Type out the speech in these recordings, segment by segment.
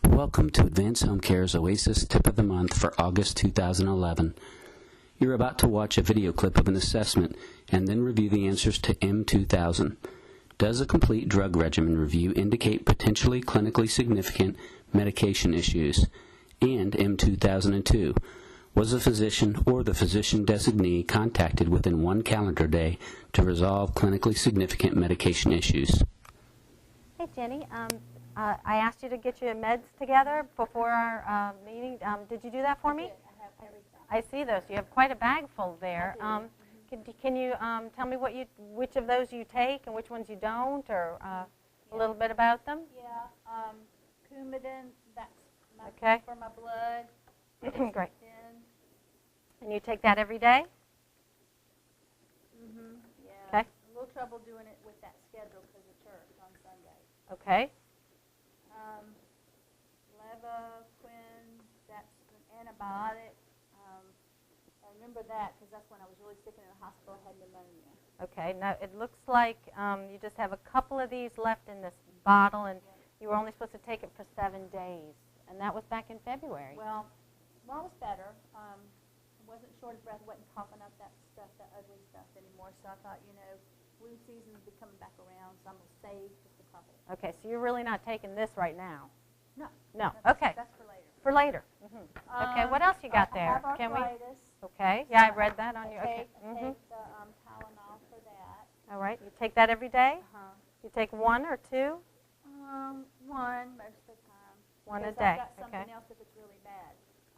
Welcome to Advanced Home Care's OASIS Tip of the Month for August 2011. You're about to watch a video clip of an assessment and then review the answers to M2000. Does a complete drug regimen review indicate potentially clinically significant medication issues? And M2002. Was a physician or the physician designee contacted within 1 calendar day to resolve clinically significant medication issues? Hey, Jenny. I asked you to get your meds together before our meeting. Did you do that for me? I have everything. I see those. You have quite a bag full there. Can you tell me which of those you take and which ones you don't, or a little bit about them? Yeah, Coumadin, that's Okay. for my blood. Great. Then, And you take that every day? yeah. Okay. A little trouble doing it with that schedule because of church on Sunday. Okay. Levaquin, that's an antibiotic. I remember that because that's when I was really sick and in the hospital, had pneumonia. Okay. Now it looks like you just have a couple of these left in this bottle, and you were only supposed to take it for 7 days, and that was back in February. Well, it was better. I wasn't short of breath, wasn't coughing up that stuff, that ugly stuff anymore. So I thought, flu season will be coming back around, so I'm going to save just a couple. Okay. So you're really not taking this right now? No. No. That's, Okay. That's for later. For later. Okay. What else you got there? I have Can we? arthritis. Okay. Yeah, I read that on your. I Okay. take the Tylenol for that. All right. You take that every day? Uh-huh. You take 1 or 2? One most of the time. One a Because day. I've got something Okay. else if it's really bad.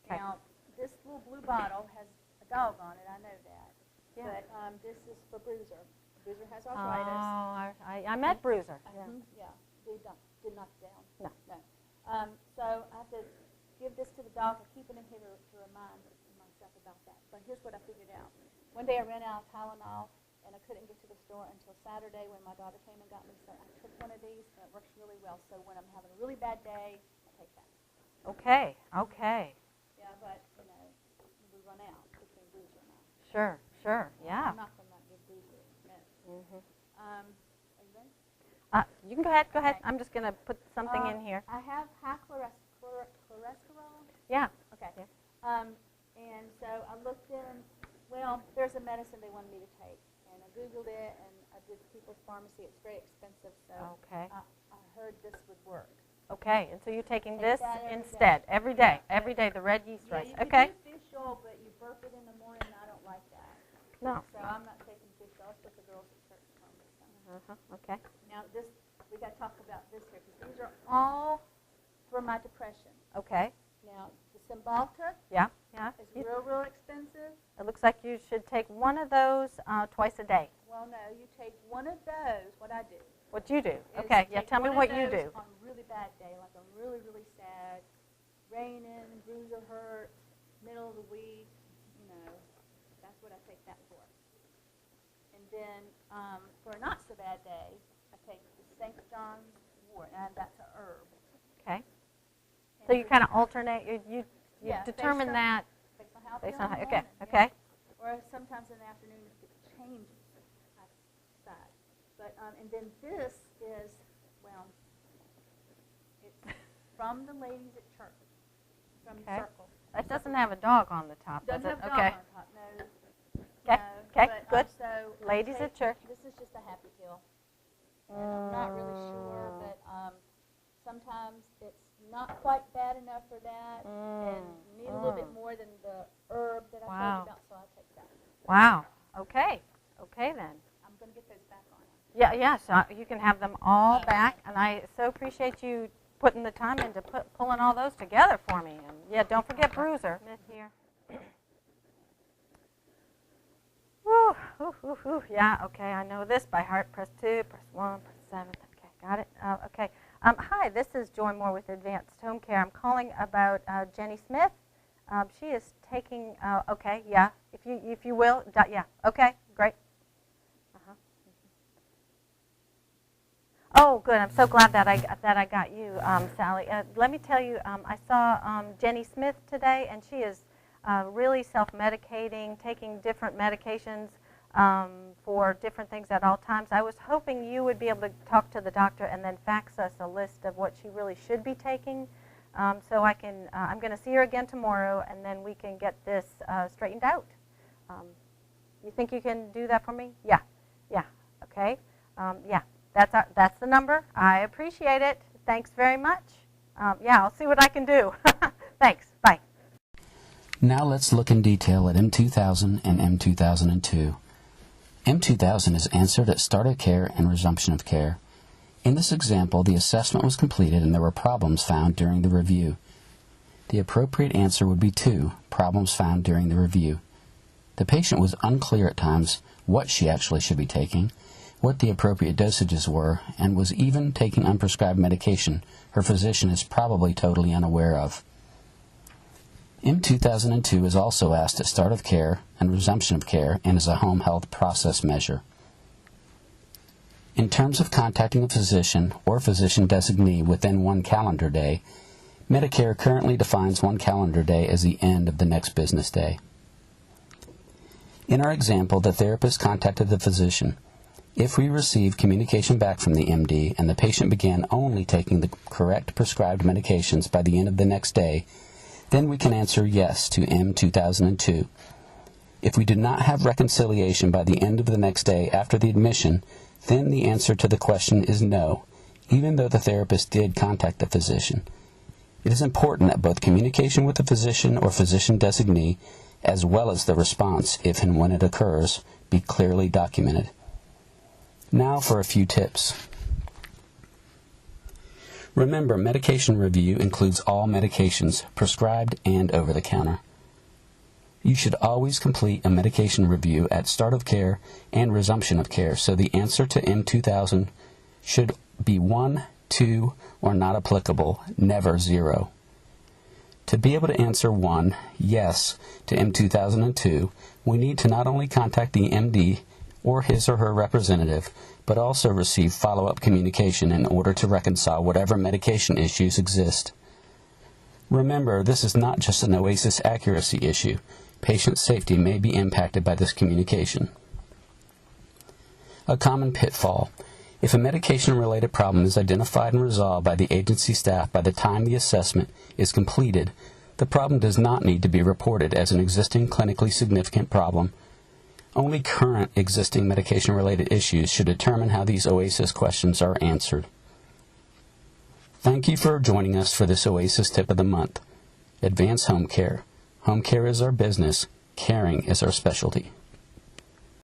Okay. Now, this little blue bottle has a dog on it. I know that. Yeah. But this is for Bruiser. Bruiser has Oh, arthritis. I met Bruiser. Yeah. Did knock it down. No. So I have to give this to the dog. I keep it in here to remind myself about that. But here's what I figured out. One day I ran out of Tylenol, and I couldn't get to the store until Saturday when my daughter came and got me. So I took one of these, and it works really well. So when I'm having a really bad day, I take that. Okay. Okay. Yeah, but, we run out between Bruiser and I. Sure. Yeah. I'm not going to not give Bruiser meds. Are you ready? You can go ahead. Go ahead. Okay. I'm just going to put something in here. I have high cholesterol. Yeah. Okay. Yeah. And so I looked in, there's a medicine they wanted me to take. And I Googled it, and I did People's Pharmacy. It's very expensive, so Okay. I heard this would work. Okay. And so you're taking Take this that every instead day. every day. Every day, the red yeast rice. You Okay. can do fish oil, but you burp it in the morning, and I don't like that. No. So I'm not taking fish oil. It's what the girls at church told me. So. Okay. Now, we got to talk about this here, because these are all for my depression. Okay. Now, the Cymbalta Yeah. is real expensive. It looks like you should take one of those twice a day. Well, no, you take one of those, what I do. What you do? is Okay. Yeah. take Tell me one what of you those do. on a really bad day, like I'm really, really sad, raining, Bruiser hurt, middle of the week, that's what I take that for. And then for a not so bad day, I take the St. John's wort, and that's a herb. Okay. And So you kind of alternate. You Yeah, determine that based on how I based feel on in how. the Okay. morning, Okay. yeah. Or sometimes in the afternoon if it changes, I decide. But and then this is, it's from the ladies at church, from Okay. Circle. It doesn't have a dog on the top, does Doesn't it? have Okay. dog on top, no. Okay. No, Okay. but, Good. So I Ladies at take- church. This is just a happy pill. And I'm not really sure, but sometimes it's not quite bad enough for that, and you need a little bit more than the herb that I Wow. told you about, so I take that. Wow. Okay. Okay then. I'm going to get those back on. Yeah. Yeah. So you can have them all back, and I so appreciate you putting the time into pulling all those together for me. And yeah, don't forget Bruiser. Here. Whew, whew, whew, whew. Yeah, okay, I know this by heart. Press 2, press 1, press 7. Okay, got it. Okay. Hi, this is Joy Moore with Advanced Home Care. I'm calling about Jenny Smith. She is taking. Okay, yeah. If you will, yeah. Okay, great. Oh, good. I'm so glad that I got you, Sally. Let me tell you, I saw Jenny Smith today, and she is really self-medicating, taking different medications for different things at all times. I was hoping you would be able to talk to the doctor and then fax us a list of what she really should be taking. so I can, I'm going to see her again tomorrow, and then we can get this straightened out. You think you can do that for me? Yeah, yeah, okay. Yeah, that's the number. I appreciate it. Thanks very much. Yeah, I'll see what I can do. Thanks, bye. Now let's look in detail at M2000 and M2002. M2000 is answered at start of care and resumption of care. In this example, the assessment was completed and there were problems found during the review. The appropriate answer would be 2, problems found during the review. The patient was unclear at times what she actually should be taking, what the appropriate dosages were, and was even taking unprescribed medication her physician is probably totally unaware of. M2002 is also asked at start of care and resumption of care and is a home health process measure. In terms of contacting a physician or physician designee within 1 calendar day, Medicare currently defines 1 calendar day as the end of the next business day. In our example, the therapist contacted the physician. If we receive communication back from the MD and the patient began only taking the correct prescribed medications by the end of the next day, then we can answer yes to M2002. If we do not have reconciliation by the end of the next day after the admission, then the answer to the question is no, even though the therapist did contact the physician. It is important that both communication with the physician or physician designee, as well as the response, if and when it occurs, be clearly documented. Now for a few tips. Remember, medication review includes all medications, prescribed and over-the-counter. You should always complete a medication review at start of care and resumption of care, so the answer to M2000 should be 1, 2, or not applicable, never 0. To be able to answer 1, yes, to M2002, we need to not only contact the MD or his or her representative, but also receive follow-up communication in order to reconcile whatever medication issues exist. Remember, this is not just an OASIS accuracy issue. Patient safety may be impacted by this communication. A common pitfall. If a medication-related problem is identified and resolved by the agency staff by the time the assessment is completed, the problem does not need to be reported as an existing clinically significant problem. Only current existing medication-related issues should determine how these OASIS questions are answered. Thank you for joining us for this OASIS Tip of the Month. Advanced Home Care. Home care is our business. Caring is our specialty.